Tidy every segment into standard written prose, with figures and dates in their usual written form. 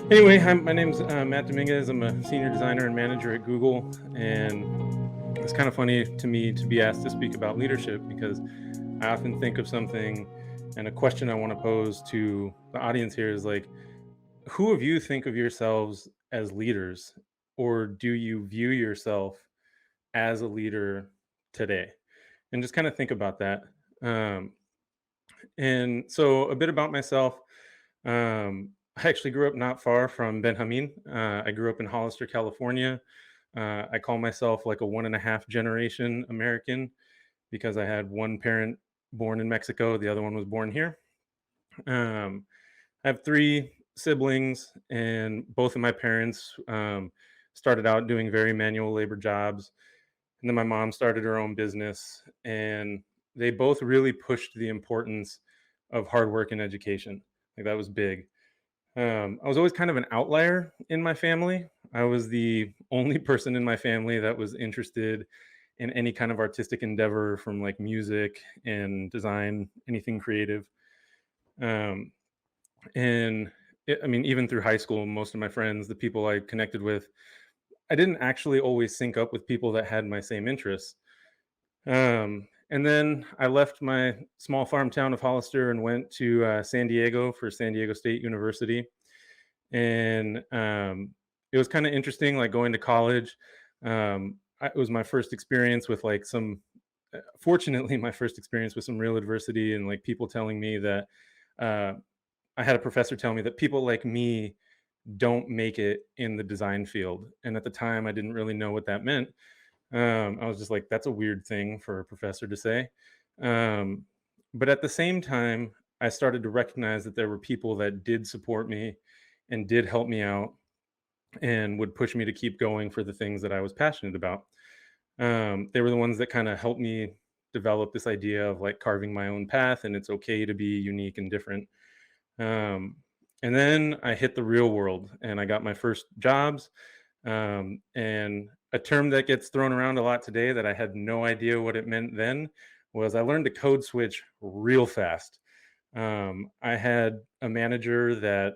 Anyway, my name's Matt Dominguez. I'm a senior designer and manager at Google, and it's kind of funny to me to be asked to speak about leadership because I often think of something, and a question I want to pose to the audience here is like, who of you think of yourselves as leaders, or do you view yourself as a leader today? And just kind of think about that. Um, and so, a bit about myself. I actually grew up not far from Benjamin. I grew up in Hollister, California. I call myself like a one and a half generation American because I had one parent born in Mexico, the other one was born here. Um, I have three siblings, and both of my parents started out doing very manual labor jobs. And then my mom started her own business, and they both really pushed the importance of hard work and education. Like that was big. I was always kind of an outlier in my family. I was the only person in my family that was interested in any kind of artistic endeavor from like music and design, anything creative. Um, and I mean, even through high school, most of my friends, the people I connected with, I didn't actually always sync up with people that had my same interests. And then I left my small farm town of Hollister and went to San Diego for San Diego State University. And it was kind of interesting, like going to college. It was my first experience with like fortunately, my first experience with some real adversity and like people telling me that uh, I had a professor tell me that people like me don't make it in the design field. And at the time, I didn't really know what that meant. I was just like, that's a weird thing for a professor to say. Um, but at the same time, I started to recognize that there were people that did support me and did help me out and would push me to keep going for the things that I was passionate about. They were the ones that kind of helped me develop this idea of like carving my own path, and it's okay to be unique and different. Um, and then I hit the real world and I got my first jobs. And a term that gets thrown around a lot today that I had no idea what it meant then was I learned to code switch real fast. I had a manager that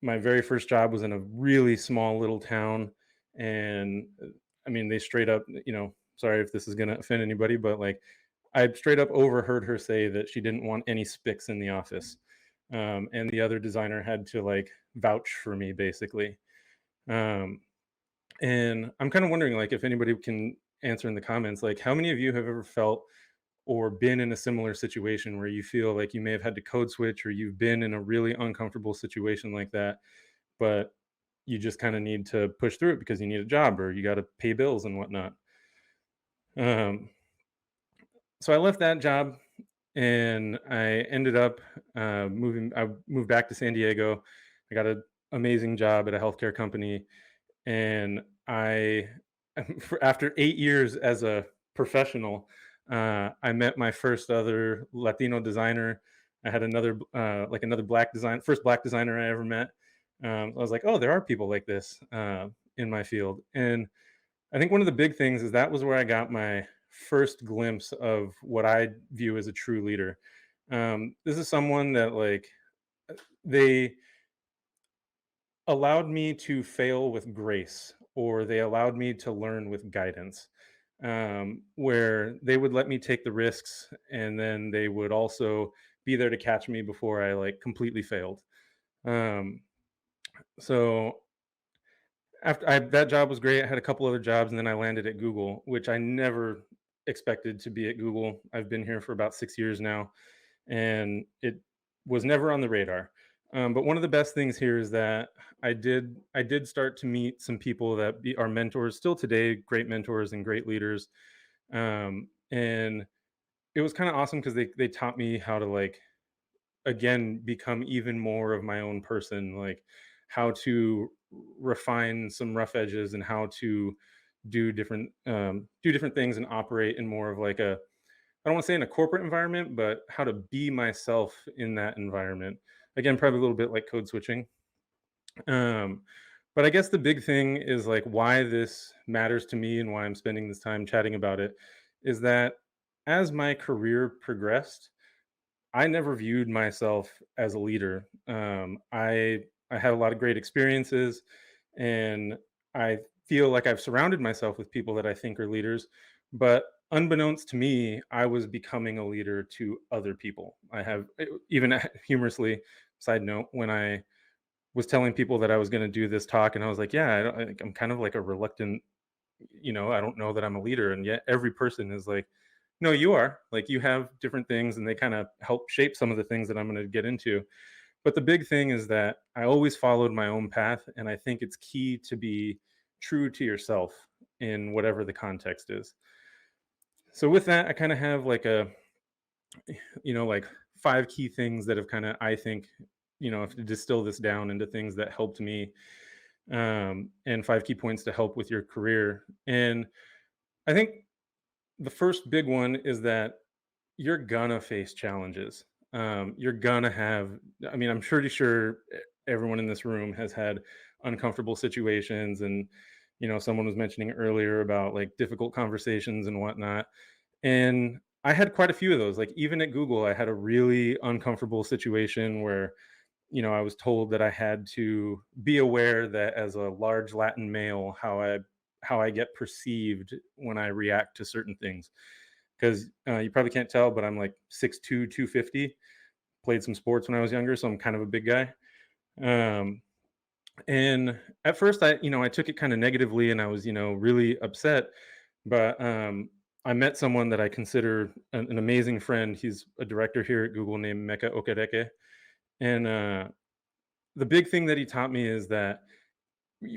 my very first job was in a really small little town. And I mean, they straight up, sorry if this is going to offend anybody, but like I straight up overheard her say that she didn't want any spics in the office. And the other designer had to like vouch for me basically. Um, and I'm kind of wondering, like, if anybody can answer in the comments, like, how many of you have ever felt or been in a similar situation where you feel like you may have had to code switch or you've been in a really uncomfortable situation like that, but you just kind of need to push through it because you need a job or you got to pay bills and whatnot. Um, so I left that job and I ended up moving. I moved back to San Diego. I got an amazing job at a healthcare company, and I, after 8 years as a professional, I met my first other Latino designer. I had another like another black design, first black designer I ever met. I was like, oh, there are people like this in my field, and I think one of the big things is that was where I got my first glimpse of what I view as a true leader. This is someone that like they allowed me to fail with grace, or they allowed me to learn with guidance, where they would let me take the risks, and then they would also be there to catch me before I like completely failed. Um, so that job was great. I had a couple other jobs, and then I landed at Google, which I never expected to be at Google. I've been here for about 6 years now, and it was never on the radar. But one of the best things here is that I did start to meet some people that are mentors still today, great mentors and great leaders. And it was kind of awesome because they taught me how to like again become even more of my own person, like how to refine some rough edges and how to do different things and operate in more of like a, I don't want to say in a corporate environment, but how to be myself in that environment. Again, probably a little bit like code switching. Um, but I guess the big thing is like why this matters to me and why I'm spending this time chatting about it is that as my career progressed, I never viewed myself as a leader. I I had a lot of great experiences, and I feel like I've surrounded myself with people that I think are leaders. But unbeknownst to me, I was becoming a leader to other people. I have even humorously, side note, when I was telling people that I was going to do this talk, and I was like, "Yeah, I'm kind of like a reluctant, I don't know that I'm a leader." And yet every person is like, "No, you are. Like you have different things, and they kind of help shape some of the things that I'm going to get into." But the big thing is that I always followed my own path, and I think it's key to be true to yourself in whatever the context is. So with that, I kind of have like like 5 key things that have kind of, I think, if to distill this down into things that helped me, and 5 key points to help with your career. And I think the first big one is that you're gonna face challenges. You're gonna have, I mean, I'm pretty sure everyone in this room has had uncomfortable situations, and someone was mentioning earlier about like difficult conversations and whatnot. And I had quite a few of those. Like even at Google, I had a really uncomfortable situation where I was told that I had to be aware that as a large Latin male, how I get perceived when I react to certain things. Because you probably can't tell, but I'm like 6'2", 250. Played some sports when I was younger, so I'm kind of a big guy. Um, and at first, I took it kind of negatively, and I was really upset. But I met someone that I consider an amazing friend. He's a director here at Google named Mecca Okereke, and the big thing that he taught me is that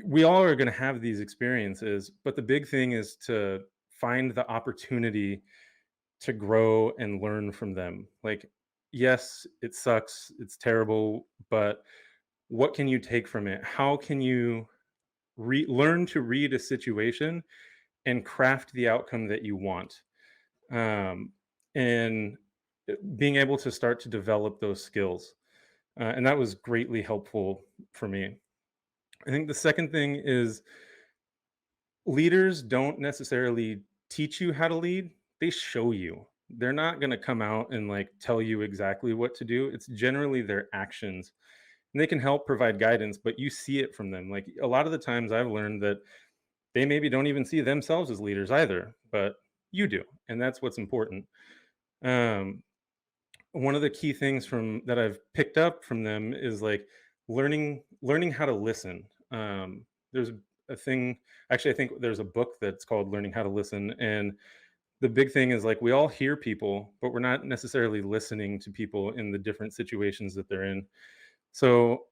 we all are going to have these experiences, but the big thing is to find the opportunity to grow and learn from them. Like, yes, it sucks, it's terrible, but what can you take from it? How can you learn to read a situation and craft the outcome that you want? Um, and being able to start to develop those skills. And that was greatly helpful for me. I think the second thing is leaders don't necessarily teach you how to lead, they show you. They're not going to come out and like tell you exactly what to do. It's generally their actions. And they can help provide guidance, but you see it from them. Like a lot of the times I've learned that they maybe don't even see themselves as leaders either, but you do. And that's what's important. Um, One of the key things from that I've picked up from them is like learning how to listen. There's a thing, actually I think there's a book that's called Learning How to Listen, and the big thing is like we all hear people, but we're not necessarily listening to people in the different situations that they're in. So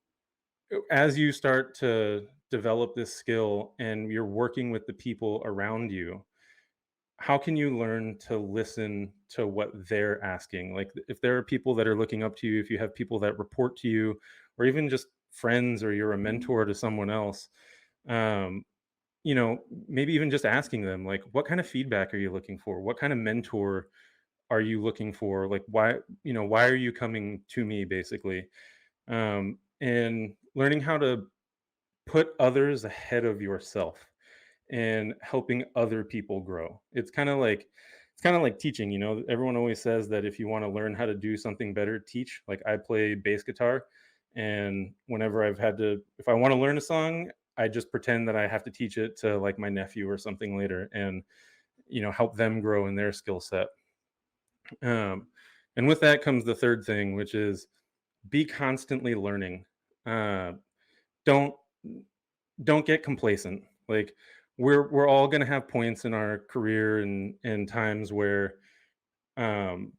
as you start to develop this skill and you're working with the people around you, how can you learn to listen to what they're asking? Like if there are people that are looking up to you, if you have people that report to you, or even just friends, or you're a mentor to someone else, um, maybe even just asking them, like, what kind of feedback are you looking for? What kind of mentor are you looking for? Like, why are you coming to me, basically? And learning how to put others ahead of yourself and helping other people grow. It's kind of like teaching, Everyone always says that if you want to learn how to do something better, teach. Like I play bass guitar, and whenever if I want to learn a song, I just pretend that I have to teach it to like my nephew or something later, and help them grow in their skill set. Um, and with that comes the third thing, which is be constantly learning. Uh, don't don't get complacent. Like we're all going to have points in our career and times um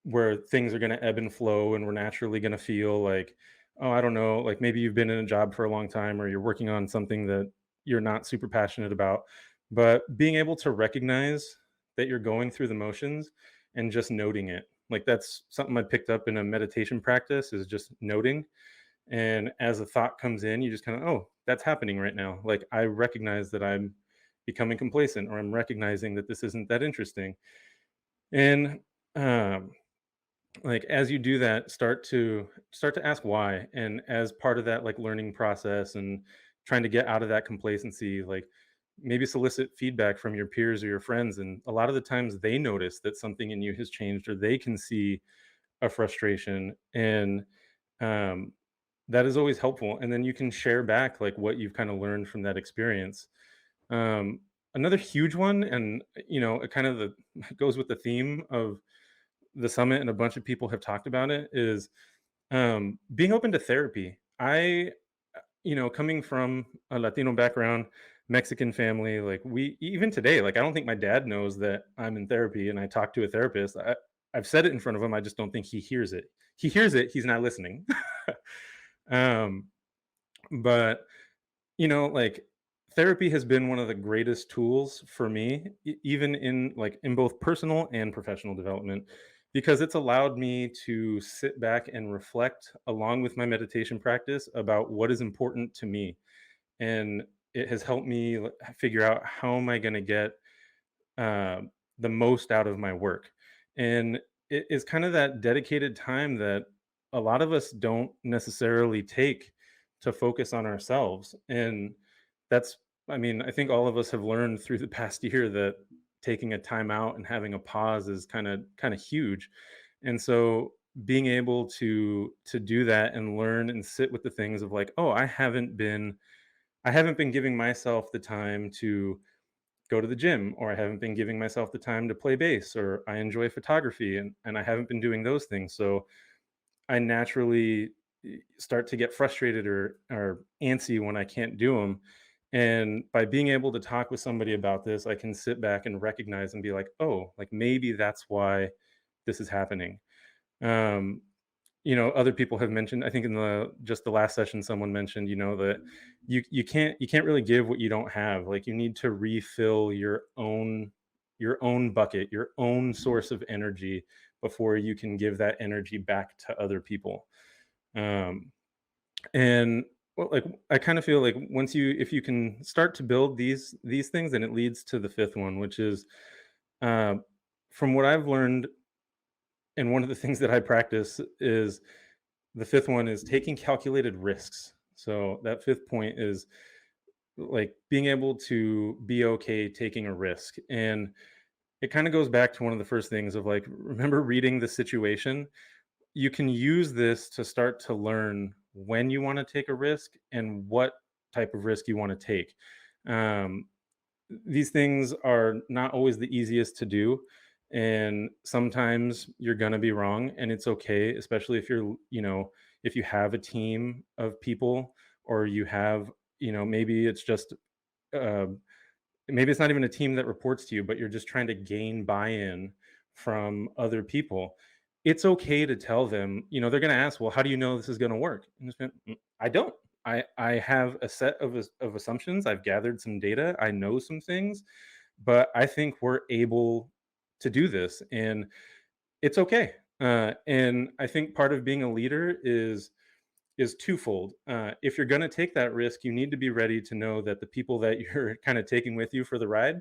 where things are going to ebb and flow, and we're naturally going to feel like, oh, I don't know, like maybe you've been in a job for a long time, or you're working on something that you're not super passionate about. But being able to recognize that you're going through the motions and just noting it, like that's something I picked up in a meditation practice, is just noting. And as a thought comes in, you just kind of, oh, that's happening right now. Like I recognize that I'm becoming complacent, or I'm recognizing that this isn't that interesting. And um, like as you do that, start to ask why. And as part of that like learning process and trying to get out of that complacency, like maybe solicit feedback from your peers or your friends. And a lot of the times they notice that something in you has changed, or they can see a frustration. And um, that is always helpful, and then you can share back, like, what you've kinda learned from that experience. Um, Another huge one, and, it kind of goes with the theme of the summit, and a bunch of people have talked about it, is, being open to therapy. Coming from a Latino background, Mexican family, like, we even today, like, I don't think my dad knows that I'm in therapy and I talk to a therapist. I've said it in front of him, I just don't think he hears it. He hears it, he's not listening. Um, but like, therapy has been one of the greatest tools for me, even in both personal and professional development, because it's allowed me to sit back and reflect along with my meditation practice about what is important to me. And it has helped me figure out how am I going to get uh, the most out of my work. And it is kind of that dedicated time that a lot of us don't necessarily take to focus on ourselves. And that's, I mean, I think all of us have learned through the past year that taking a time out and having a pause is kind of huge. And so being able to do that and learn and sit with the things of like, oh, I haven't been giving myself the time to go to the gym, or I haven't been giving myself the time to play bass, or I enjoy photography and I haven't been doing those things. So I naturally start to get frustrated or antsy when I can't do them. And by being able to talk with somebody about this, I can sit back and recognize and be like, oh, like maybe that's why this is happening. Um, Other people have mentioned, I think in the last session, someone mentioned, that you can't really give what you don't have. Like, you need to refill your own bucket, your own source of energy before you can give that energy back to other people. Um, and well, like, I kind of feel like if you can start to build these things, then it leads to the fifth one, which is, uh, from what I've learned, and one of the things that I practice is, the fifth one is taking calculated risks. So that fifth point is like being able to be okay taking a risk. And it kind of goes back to one of the first things of like, remember reading the situation. You can use this to start to learn when you want to take a risk and what type of risk you want to take. Um, these things are not always the easiest to do, and sometimes you're going to be wrong, and it's okay, especially if you have a team of people, or you have, maybe it's just, uh, maybe it's not even a team that reports to you, but you're just trying to gain buy-in from other people. It's okay to tell them, they're going to ask, well, how do you know this is going to work? And just be, I don't. I have a set of assumptions. I've gathered some data. I know some things, but I think we're able to do this, and it's okay. And I think part of being a leader is twofold. If you're going to take that risk, you need to be ready to know that the people that you're kind of taking with you for the ride,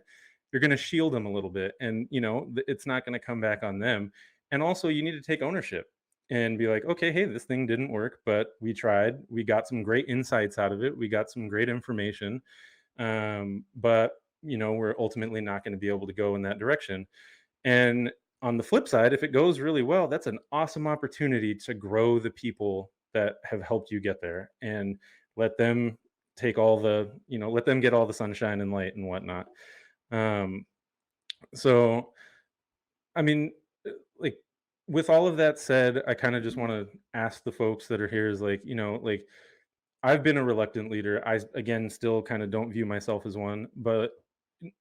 you're going to shield them a little bit, and it's not going to come back on them. And also, you need to take ownership and be like, okay, hey, this thing didn't work, but we tried. We got some great insights out of it. We got some great information, but we're ultimately not going to be able to go in that direction. And on the flip side, if it goes really well, that's an awesome opportunity to grow the people that have helped you get there, and let them let them get all the sunshine and light and whatnot. Um, so, I mean, like, with all of that said, I kind of just want to ask the folks that are here is like, like, I've been a reluctant leader. Again, still kind of don't view myself as one, but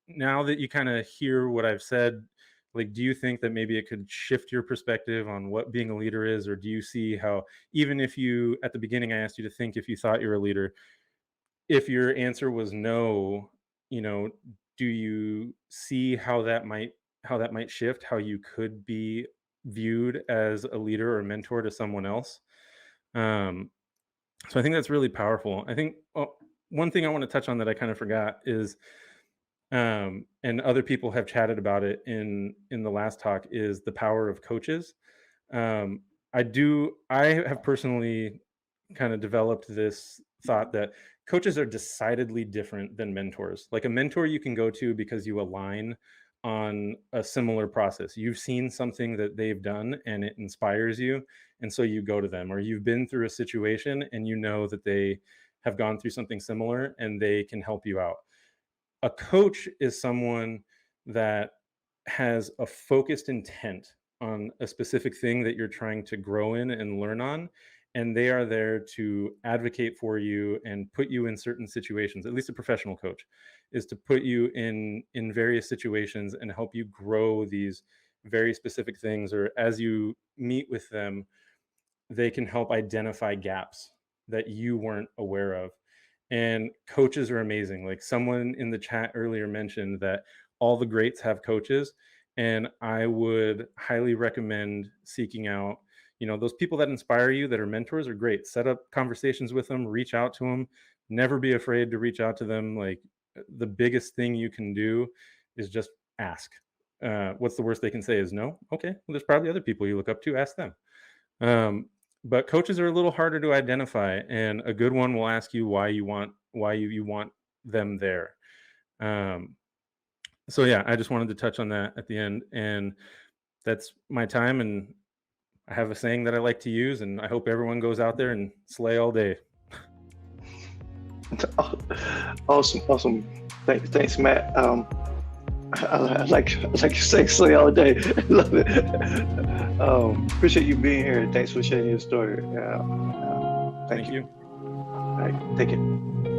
now that you kind of hear what I've said, like, do you think that maybe it could shift your perspective on what being a leader is? Or do you see how, even if at the beginning, I asked you to think if you thought you're a leader, if your answer was no, you know, do you see how that might shift how you could be viewed as a leader or mentor to someone else? Um, so I think that's really powerful. I think, one thing I want to touch on that I kind of forgot is, and other people have chatted about it in the last talk, is the power of coaches. Um, I have personally kind of developed this thought that coaches are decidedly different than mentors. Like, a mentor you can go to because you align on a similar process. You've seen something that they've done and it inspires you, and so you go to them, or you've been through a situation and you know that they have gone through something similar and they can help you out. A coach is someone that has a focused intent on a specific thing that you're trying to grow in and learn on, and they are there to advocate for you and put you in certain situations. At least a professional coach is to put you in various situations and help you grow these very specific things, or as you meet with them, they can help identify gaps that you weren't aware of. And coaches are amazing. Like someone in the chat earlier mentioned that all the greats have coaches. And I would highly recommend seeking out, those people that inspire you, that are mentors, are great. Set up conversations with them, reach out to them. Never be afraid to reach out to them. Like the biggest thing you can do is just ask. What's the worst they can say is no? Okay, well, there's probably other people you look up to. Ask them. But coaches are a little harder to identify, and a good one will ask you why you want them there. So yeah, I just wanted to touch on that at the end, and that's my time. And I have a saying that I like to use, and I hope everyone goes out there and slay all day. Awesome. Thanks, Matt. I like you say slay all day. Love it. Appreciate you being here. Thanks for sharing your story. Thank you. All right, take it.